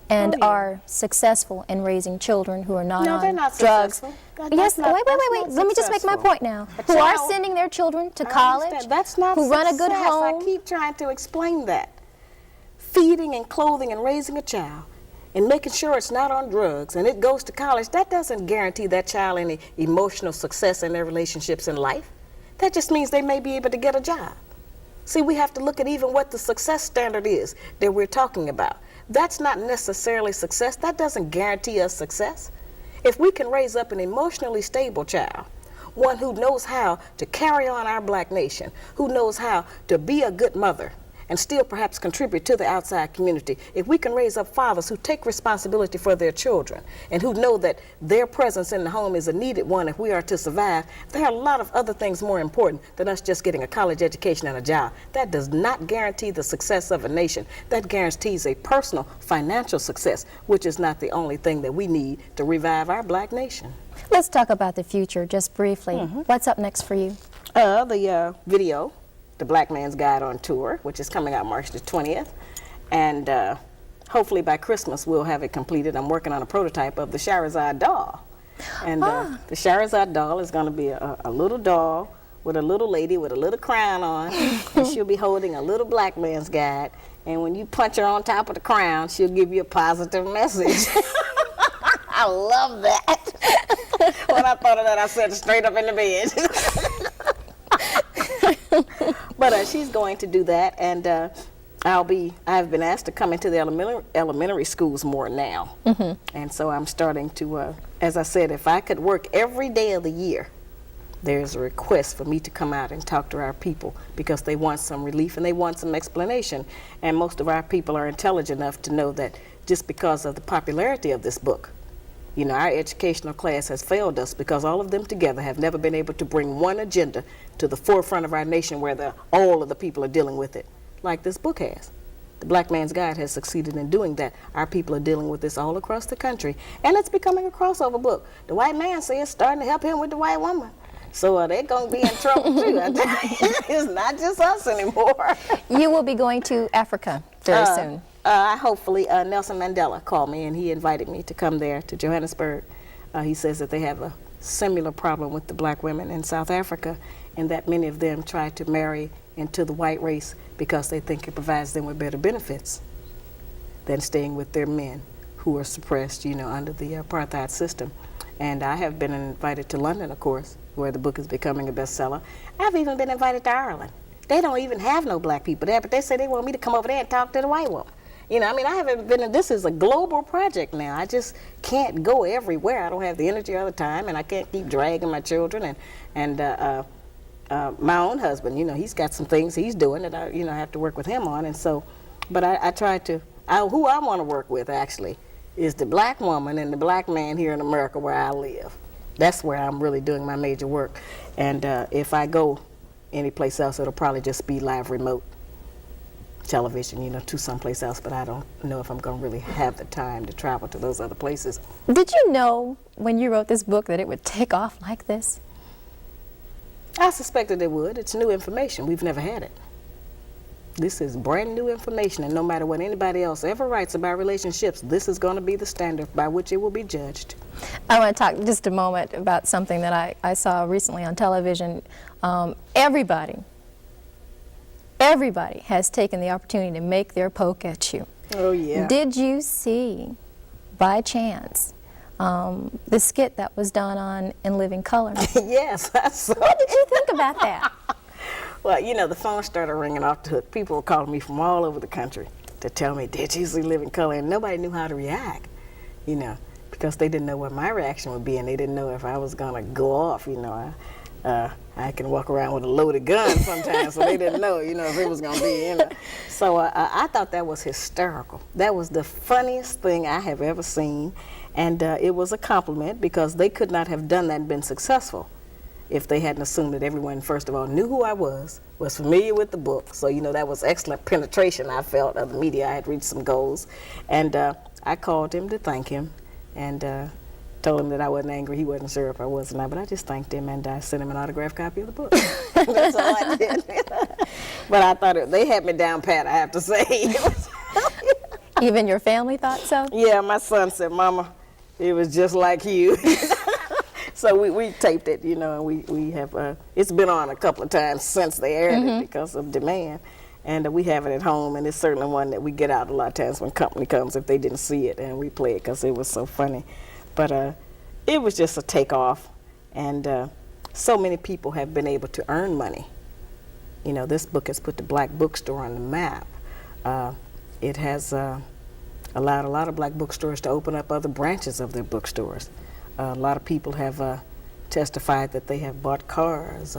and are successful in raising children who are not No, on they're not drugs. successful. Yes, That's not- wait. that's not Let me just make my successful. point now. A Who are child- sending their children to I college, understand. That's not who run a good success. home. I keep trying to explain that. Feeding and clothing and raising a child and making sure it's not on drugs and it goes to college, that doesn't guarantee that child any emotional success in their relationships in life. That just means they may be able to get a job. See, we have to look at even what the success standard is that we're talking about. That's not necessarily success. That doesn't guarantee us success. If we can raise up an emotionally stable child, one who knows how to carry on our black nation, who knows how to be a good mother, and still perhaps contribute to the outside community, if we can raise up fathers who take responsibility for their children and who know that their presence in the home is a needed one if we are to survive, there are a lot of other things more important than us just getting a college education and a job. That does not guarantee the success of a nation. That guarantees a personal financial success, which is not the only thing that we need to revive our black nation. Let's talk about the future just briefly. What's up next for you? The video, The Black Man's Guide on Tour, which is coming out March the 20th. And hopefully by Christmas we'll have it completed. I'm working on a prototype of the Shahrazad doll. And the Shahrazad doll is going to be a little doll with a little lady with a little crown on. And she'll be holding a little black man's guide. And when you punch her on top of the crown, she'll give you a positive message. I love that. When I thought of that, I sat straight up in the bed. But she's going to do that, and I've been asked to come into the elementary schools more now. And so I'm starting to, as I said, if I could work every day of the year, there's a request for me to come out and talk to our people because they want some relief and they want some explanation. And most of our people are intelligent enough to know that just because of the popularity of this book, you know, our educational class has failed us because all of them together have never been able to bring one agenda to the forefront of our nation where all of the people are dealing with it, like this book has. The Black Man's Guide has succeeded in doing that. Our people are dealing with this all across the country, and it's becoming a crossover book. The white man says it's starting to help him with the white woman. So they're going to be in trouble too. It's not just us anymore. You will be going to Africa very soon. Hopefully, Nelson Mandela called me and he invited me to come there to Johannesburg. He says that they have a similar problem with the black women in South Africa and that many of them try to marry into the white race because they think it provides them with better benefits than staying with their men who are suppressed, you know, under the apartheid system. And I have been invited to London, of course, where the book is becoming a bestseller. I've even been invited to Ireland. They don't even have no black people there, but they say they want me to come over there and talk to the white woman. You know, I mean, I haven't been, this is a global project now. I just can't go everywhere. I don't have the energy all the time, and I can't keep dragging my children. And my own husband, you know, he's got some things he's doing that I, you know, have to work with him on. And so, but I try to, who I want to work with, actually, is the black woman and the black man here in America where I live. That's where I'm really doing my major work. And if I go anyplace else, it'll probably just be live remote television, you know, to someplace else, but I don't know if I'm going to really have the time to travel to those other places. Did you know when you wrote this book that it would take off like this? I suspected it would. It's new information. We've never had it. This is brand new information, and no matter what anybody else ever writes about relationships, this is going to be the standard by which it will be judged. I want to talk just a moment about something that I saw recently on television. Everybody has taken the opportunity to make their poke at you. Oh, yeah. Did you see, by chance, the skit that was done on In Living Color? Yes, I saw What did you think about that? Well, you know, the phone started ringing off the hook. People were calling me from all over the country to tell me, did you see Living Color? And nobody knew how to react, you know, because they didn't know what my reaction would be, and they didn't know if I was going to go off, you know. I can walk around with a loaded gun sometimes, so they didn't know, you know, if it was going to be, you know. So I thought that was hysterical. That was the funniest thing I have ever seen, and it was a compliment because they could not have done that and been successful if they hadn't assumed that everyone, first of all, knew who I was familiar with the book. So, you know, that was excellent penetration, I felt, of the media. I had reached some goals. And I called him to thank him and told him that I wasn't angry. He wasn't sure if I was or not, but I just thanked him and I sent him an autographed copy of the book. That's all I did. But I thought they had me down pat, I have to say. Even your family thought so? Yeah, my son said, Mama, it was just like you. So we taped it, you know, and we have, it's been on a couple of times since they aired it because of demand. And we have it at home, and it's certainly one that we get out a lot of times when company comes if they didn't see it, and we play it because it was so funny. But it was just a takeoff, and so many people have been able to earn money. You know, this book has put the black bookstore on the map. It has allowed a lot of black bookstores to open up other branches of their bookstores. A lot of people have testified that they have bought cars,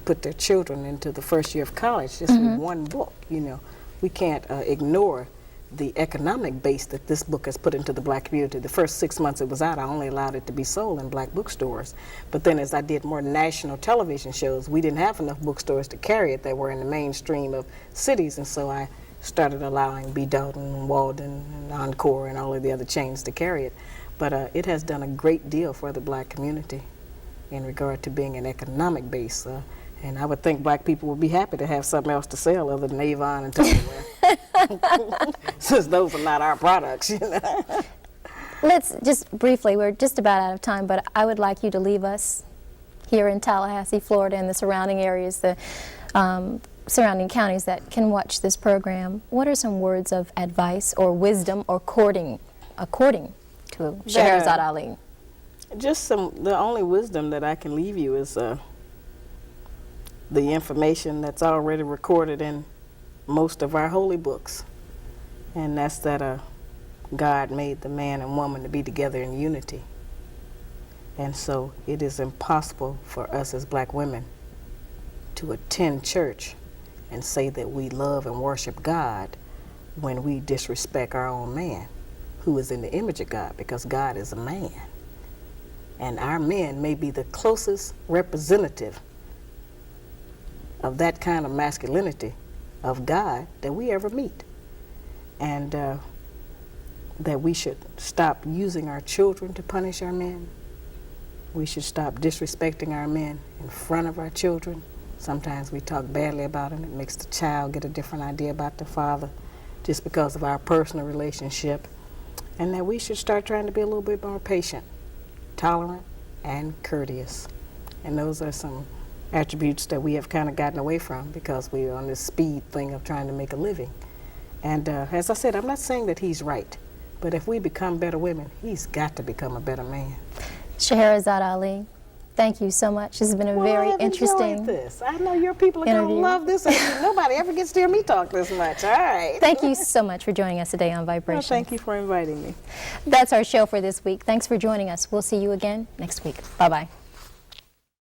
put their children into the first year of college just with one book. You know, we can't ignore the economic base that this book has put into the black community. The first 6 months it was out, I only allowed it to be sold in black bookstores. But then as I did more national television shows, we didn't have enough bookstores to carry it that were in the mainstream of cities, and so I started allowing B. Dalton, Walden, and Encore, and all of the other chains to carry it. But it has done a great deal for the black community in regard to being an economic base. And I would think black people would be happy to have something else to sell other than Avon and Tupperware. Since those are not our products, you know. Let's just briefly, we're just about out of time, but I would like you to leave us here in Tallahassee, Florida, and the surrounding areas, the surrounding counties that can watch this program. What are some words of advice or wisdom or according to Shahrazad Ali? Just the only wisdom that I can leave you is the information that's already recorded in most of our holy books, and that's that God made the man and woman to be together in unity. And so it is impossible for us as black women to attend church and say that we love and worship God when we disrespect our own man, who is in the image of God, because God is a man. And our men may be the closest representative of that kind of masculinity of God that we ever meet. And that we should stop using our children to punish our men. We should stop disrespecting our men in front of our children. Sometimes we talk badly about them. It makes the child get a different idea about the father just because of our personal relationship. And that we should start trying to be a little bit more patient, tolerant, and courteous. And those are some attributes that we have kind of gotten away from because we're on this speed thing of trying to make a living. And as I said, I'm not saying that he's right, but if we become better women, he's got to become a better man. Shahrazad Ali, thank you so much. This has been a very interesting enjoyed this. I know your people are going to love this. Nobody ever gets to hear me talk this much. All right. Thank you so much for joining us today on Vibrations. Well, thank you for inviting me. That's our show for this week. Thanks for joining us. We'll see you again next week. Bye-bye.